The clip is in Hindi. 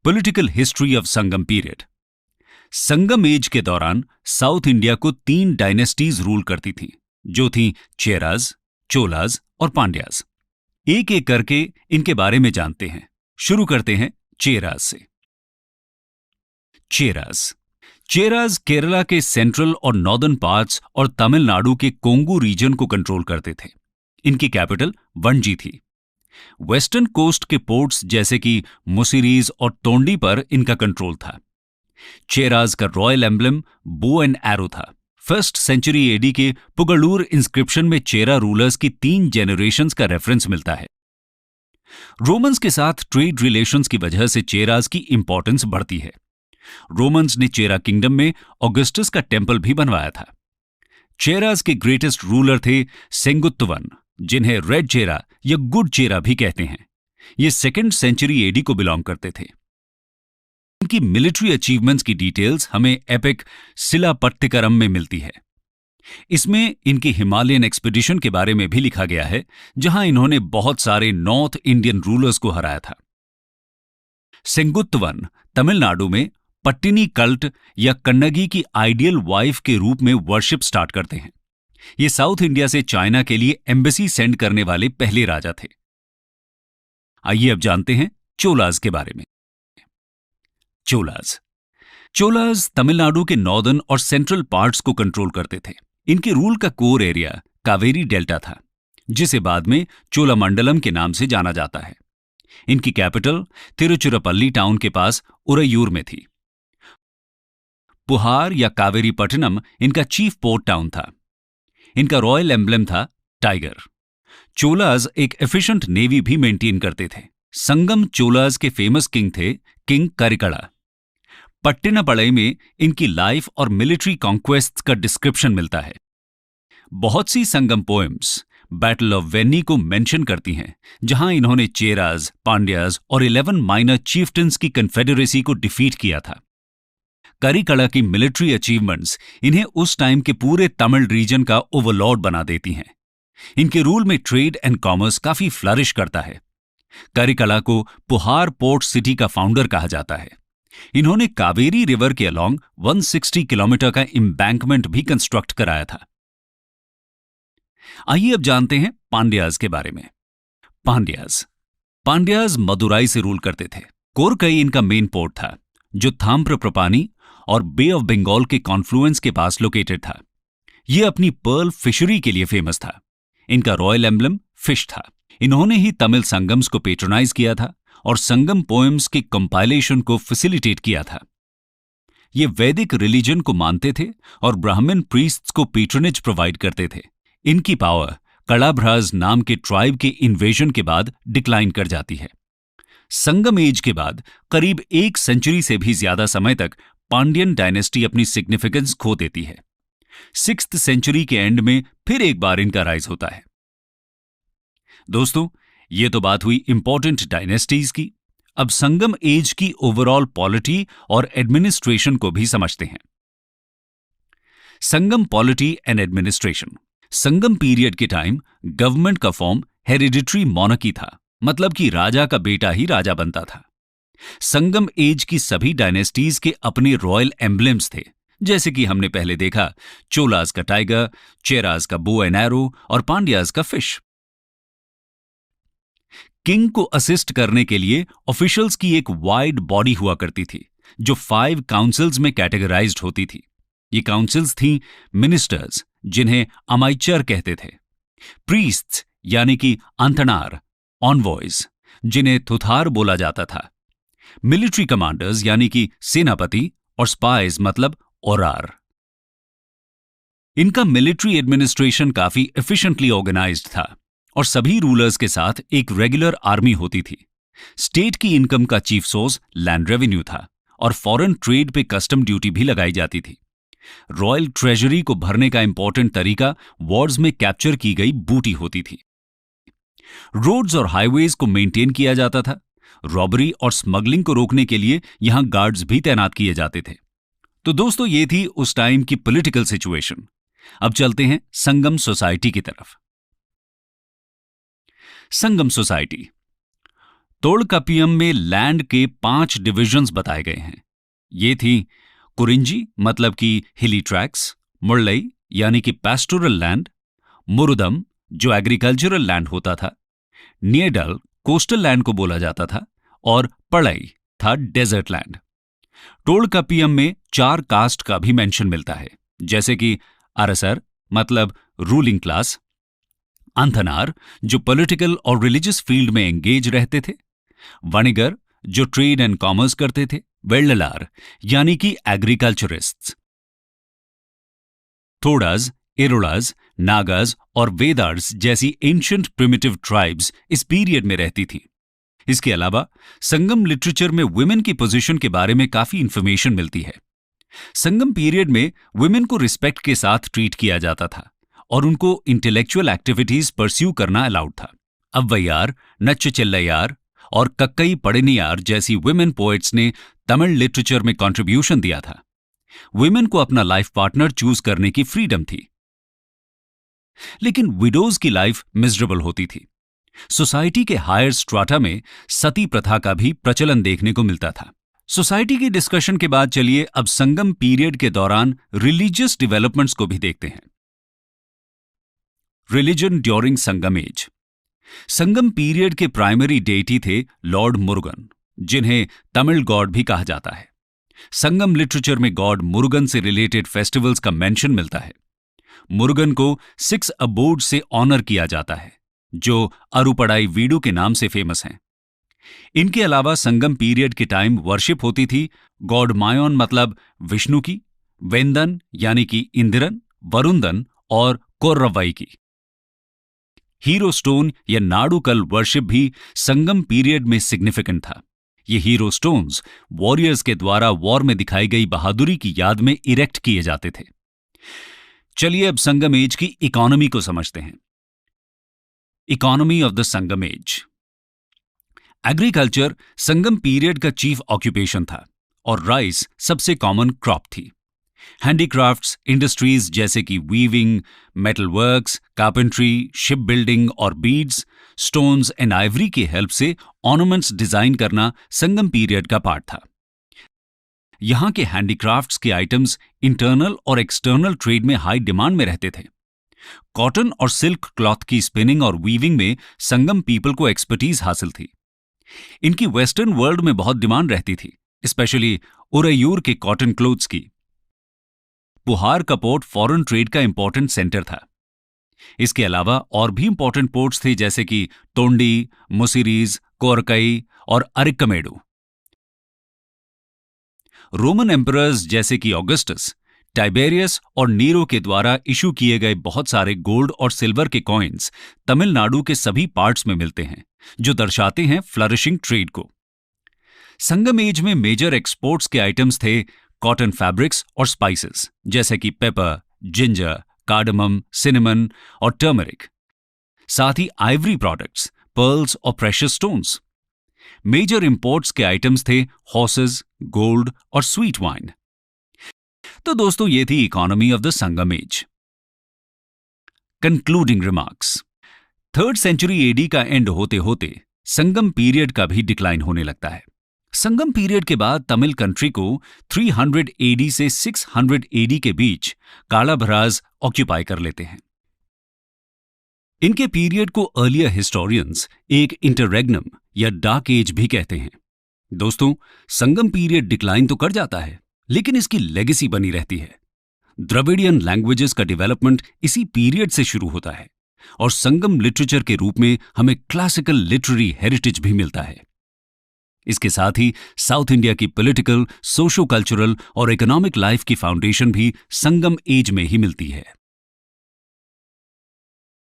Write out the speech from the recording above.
Political history of Sangam period. Sangam age के दौरान साउथ इंडिया को 3 डायनेस्टीज रूल करती थीं, जो थीं चेराज, चोलाज और पांड्याज। एक एक करके इनके बारे में जानते हैं। शुरू करते हैं चेराज से। चेराज केरला के सेंट्रल और नॉर्दर्न पार्ट्स और तमिलनाडु के कोंगू रीजन को कंट्रोल करते थे। इनकी कैपिटल वंजी थी। वेस्टर्न कोस्ट के पोर्ट्स जैसे कि मुसिरीज और तोंडी पर इनका कंट्रोल था। चेराज का royal emblem bow and arrow था। 1st सेंचुरी एडी के पुगलूर इंस्क्रिप्शन में चेरा रूलर्स की 3 जेनरेशंस का रेफरेंस मिलता है। रोमन्स के साथ ट्रेड रिलेशंस की वजह से चेराज की इंपॉर्टेंस बढ़ती है। रोमन्स ने चेरा किंगडम में ऑगस्टस का टेम्पल भी बनवाया था। चेराज के ग्रेटेस्ट रूलर थे सेंगुत्तवन, जिन्हें रेड चेरा या गुड चेरा भी कहते हैं। ये 2nd सेंचुरी एडी को बिलोंग करते थे। इनकी मिलिट्री अचीवमेंट्स की डिटेल्स हमें एपिक सिलापट्टिकरम में मिलती है। इसमें इनकी हिमालयन एक्सपीडिशन के बारे में भी लिखा गया है, जहां इन्होंने बहुत सारे नॉर्थ इंडियन रूलर्स को हराया था। सेंगुत्तवन तमिलनाडु में पट्टिनी कल्ट या कन्नगी की आइडियल वाइफ के रूप में वर्शिप स्टार्ट करते हैं। ये साउथ इंडिया से चाइना के लिए एम्बेसी सेंड करने वाले पहले राजा थे। आइए अब जानते हैं चोलाज के बारे में। चोलाज तमिलनाडु के नॉर्दर्न और सेंट्रल पार्ट्स को कंट्रोल करते थे। इनके रूल का कोर एरिया कावेरी डेल्टा था, जिसे बाद में चोलामंडलम के नाम से जाना जाता है। इनकी कैपिटल तिरुचिरापल्ली टाउन के पास उरैयूर में थी। पुहार या कावेरी पट्टनम इनका चीफ पोर्ट टाउन था। इनका रॉयल एम्ब्लम था टाइगर। चोलाज एक एफिशिएंट नेवी भी मेंटेन करते थे। संगम चोलाज के फेमस किंग थे किंग करिकड़ा। पट्टिनापड़ई में इनकी लाइफ और मिलिट्री कॉन्क्वेस्ट्स का डिस्क्रिप्शन मिलता है। बहुत सी संगम पोएम्स बैटल ऑफ वेन्नी को मेंशन करती हैं, जहां इन्होंने चेराज, पांड्याज और 11 माइनर चीफ्टन्स की कन्फेडरेसी को डिफीट किया था। करिकड़ा की मिलिट्री अचीवमेंट्स इन्हें उस टाइम के पूरे तमिल रीजन का ओवरलॉर्ड बना देती हैं। इनके रूल में ट्रेड एंड कॉमर्स काफी फ्लरिश करता है। करिकड़ा को पुहार पोर्ट सिटी का फाउंडर कहा जाता है। इन्होंने कावेरी रिवर के अलोंग 160 किलोमीटर का एम्बैंकमेंट भी कंस्ट्रक्ट कराया था। आइए अब जानते हैं पांड्याज के बारे में। पांड्याज मदुराई से रूल करते थे। कोरकई इनका मेन पोर्ट था, जो थाम्रप्रपानी और बे ऑफ बंगाल के कॉन्फ्लुएंस के पास लोकेटेड था। यह अपनी पर्ल फिशरी के लिए फेमस था। इनका रॉयल एम्ब्लम फिश था। इन्होंने ही तमिल संगम्स को पेट्रोनाइज किया था और संगम पोएम्स के कंपाइलेशन को फैसिलिटेट किया था। ये वैदिक रिलीजन को मानते थे और ब्राह्मण प्रीस्ट्स को पेट्रोनेज प्रोवाइड करते थे। इनकी पावर कड़ाभ्राज नाम के ट्राइब के इन्वेजन के बाद डिक्लाइन कर जाती है। संगम एज के बाद करीब 1 सेंचुरी से भी ज्यादा समय तक पांड्यन डायनेस्टी अपनी सिग्निफिकेंस खो देती है। 6th सेंचुरी के एंड में फिर एक बार इनका राइज होता है। दोस्तों, ये तो बात हुई इंपॉर्टेंट डायनेस्टीज की। अब संगम एज की ओवरऑल पॉलिटी और एडमिनिस्ट्रेशन को भी समझते हैं। Sangam polity and administration. Sangam period के टाइम गवर्नमेंट का फॉर्म हेरिडिटरी मोनार्की था, मतलब कि राजा का बेटा ही राजा बनता था। संगम एज की सभी डायनेस्टीज के अपने रॉयल एम्ब्लेम्स थे, जैसे कि हमने पहले देखा चोलाज का टाइगर, चेराज का बो एंड एरो और पांड्याज का फिश। किंग को असिस्ट करने के लिए ऑफिशियल्स की एक वाइड बॉडी हुआ करती थी, जो 5 काउंसिल्स में कैटेगराइज्ड होती थी। ये काउंसिल्स थीं मिनिस्टर्स, जिन्हें अमाइचर कहते थे, प्रीस्ट्स यानी कि अंतनार, ऑनवॉयज जिन्हें थुथार बोला जाता था, मिलिट्री कमांडर्स यानी कि सेनापति, और स्पाइज मतलब ओरार। इनका मिलिट्री एडमिनिस्ट्रेशन काफी एफिशिएंटली ऑर्गेनाइज्ड था और सभी रूलर्स के साथ एक रेगुलर आर्मी होती थी। स्टेट की इनकम का चीफ सोर्स लैंड रेवेन्यू था और फॉरेन ट्रेड पे कस्टम ड्यूटी भी लगाई जाती थी। रॉयल ट्रेजरी को भरने का इंपॉर्टेंट तरीका वॉर्स में कैप्चर की गई बूटी होती थी। रोड्स और हाईवेज को मेंटेन किया जाता था। रॉबरी और स्मगलिंग को रोकने के लिए यहां गार्ड्स भी तैनात किए जाते थे। तो दोस्तों, ये थी उस टाइम की पॉलिटिकल सिचुएशन। अब चलते हैं संगम सोसाइटी की तरफ। संगम सोसाइटी तोड़कपियम में लैंड के 5 डिविजन्स बताए गए हैं। ये थी कुरिंजी मतलब कि हिली ट्रैक्स, मुरलई यानी कि पैस्टोरल लैंड, मुरुदम जो एग्रीकल्चरल लैंड होता था, नियडल कोस्टल लैंड को बोला जाता था और पड़ई था डेजर्ट लैंड। तोड़कपियम में 4 कास्ट का भी मेंशन मिलता है, जैसे कि अरसर मतलब रूलिंग क्लास, अंथनार जो पॉलिटिकल और रिलीजियस फील्ड में एंगेज रहते थे, वणिगर जो ट्रेड एंड कॉमर्स करते थे, वेल्ललार यानी कि एग्रीकल्चरिस्ट्स। थोड़ाज, इरोड़ाज, नागाज और वेदार्स जैसी एंशिएंट प्रिमिटिव ट्राइब्स इस पीरियड में रहती थी। इसके अलावा संगम लिटरेचर में वुमेन की पोजीशन के बारे में काफी इंफॉर्मेशन मिलती है। संगम पीरियड में वुमेन को रिस्पेक्ट के साथ ट्रीट किया जाता था और उनको इंटेलेक्चुअल एक्टिविटीज परस्यू करना अलाउड था। अव्वैयार, नच्च चेल्लैयार और कक्कई पड़नियार जैसी वुमेन पोएट्स ने तमिल लिटरेचर में कंट्रीब्यूशन दिया था। वुमेन को अपना लाइफ पार्टनर चूज करने की फ्रीडम थी, लेकिन विडोज की लाइफ मिजरेबल होती थी। सोसाइटी के हायर स्ट्राटा में सती प्रथा का भी प्रचलन देखने को मिलता था। सोसाइटी की डिस्कशन के बाद चलिए अब संगम पीरियड के दौरान रिलीजियस डेवलपमेंट्स को भी देखते हैं। रिलीजन ड्यूरिंग संगम एज। संगम पीरियड के प्राइमरी डेटी थे लॉर्ड मुरुगन, जिन्हें तमिल गॉड भी कहा जाता है। संगम लिटरेचर में गॉड मुरुगन से रिलेटेड फेस्टिवल्स का मेंशन मिलता है। मुरुगन को 6 अबोर्ड से ऑनर किया जाता है, जो अरुपड़ाई वीडू के नाम से फेमस हैं। इनके अलावा संगम पीरियड के टाइम वर्शिप होती थी गॉड मायोन मतलब विष्णु की, वेंदन यानी कि इंदिरन, वरुंदन और कोर्रवाई की। हीरो स्टोन या नाडुकल वर्शिप भी संगम पीरियड में सिग्निफिकेंट था। ये हीरो स्टोन्स वॉरियर्स के द्वारा वॉर में दिखाई गई बहादुरी की याद में इरेक्ट किए जाते थे। चलिए अब संगम एज की इकोनॉमी को समझते हैं। Economy of the Sangam age. Agriculture Sangam period का चीफ ऑक्यूपेशन था और राइस सबसे कॉमन क्रॉप थी। हैंडीक्राफ्ट्स इंडस्ट्रीज जैसे कि weaving, metal works, carpentry, ship building और बीड्स, स्टोन्स एंड आइवरी की हेल्प से ऑर्नामेंट्स डिजाइन करना संगम पीरियड का पार्ट था। यहां के हैंडीक्राफ्ट्स के आइटम्स इंटरनल और एक्सटर्नल ट्रेड में हाई डिमांड में रहते थे। कॉटन और सिल्क क्लॉथ की स्पिनिंग और वीविंग में संगम पीपल को एक्सपर्टीज हासिल थी। इनकी वेस्टर्न वर्ल्ड में बहुत डिमांड रहती थी, स्पेशली उरैयूर के कॉटन क्लोथ्स की। पुहार का पोर्ट फॉरेन ट्रेड का इंपॉर्टेंट सेंटर था। इसके अलावा और भी इंपॉर्टेंट पोर्ट्स थे जैसे कि तोंडी, मुसिरीज, कोरकई और अरिक्कमेडू। रोमन एम्परर्स जैसे कि ऑगस्टस, टाइबेरियस और नीरो के द्वारा इशू किए गए बहुत सारे गोल्ड और सिल्वर के कॉइन्स तमिलनाडु के सभी पार्ट्स में मिलते हैं, जो दर्शाते हैं फ्लरिशिंग ट्रेड को। संगम एज में मेजर एक्सपोर्ट्स के आइटम्स थे कॉटन फैब्रिक्स और स्पाइसेस जैसे कि पेपर, जिंजर, कार्डमम, सिनेमन और टर्मरिक। साथ ही आइवरी प्रोडक्ट्स, पर्ल्स और प्रेशियस स्टोन्स। मेजर इंपोर्ट्स के आइटम्स थे हॉर्सेस, गोल्ड और स्वीट वाइन। तो दोस्तों ये थी economy of the Sangam age. Concluding remarks. 3rd century AD का एंड होते होते संगम पीरियड का भी डिक्लाइन होने लगता है। संगम पीरियड के बाद तमिल कंट्री को 300 एडी से 600 एडी के बीच कालाभराज ऑक्यूपाई कर लेते हैं। इनके पीरियड को अर्लियर हिस्टोरियंस एक इंटररेग्नम या डार्क एज भी कहते हैं। दोस्तों, संगम पीरियड डिक्लाइन तो कर जाता है, लेकिन इसकी लेगेसी बनी रहती है। द्रविडियन लैंग्वेजेस का डेवलपमेंट इसी पीरियड से शुरू होता है और संगम लिटरेचर के रूप में हमें क्लासिकल लिटरेरी हेरिटेज भी मिलता है। इसके साथ ही साउथ इंडिया की पॉलिटिकल, सोशो कल्चरल और इकोनॉमिक लाइफ की फाउंडेशन भी संगम एज में ही मिलती है।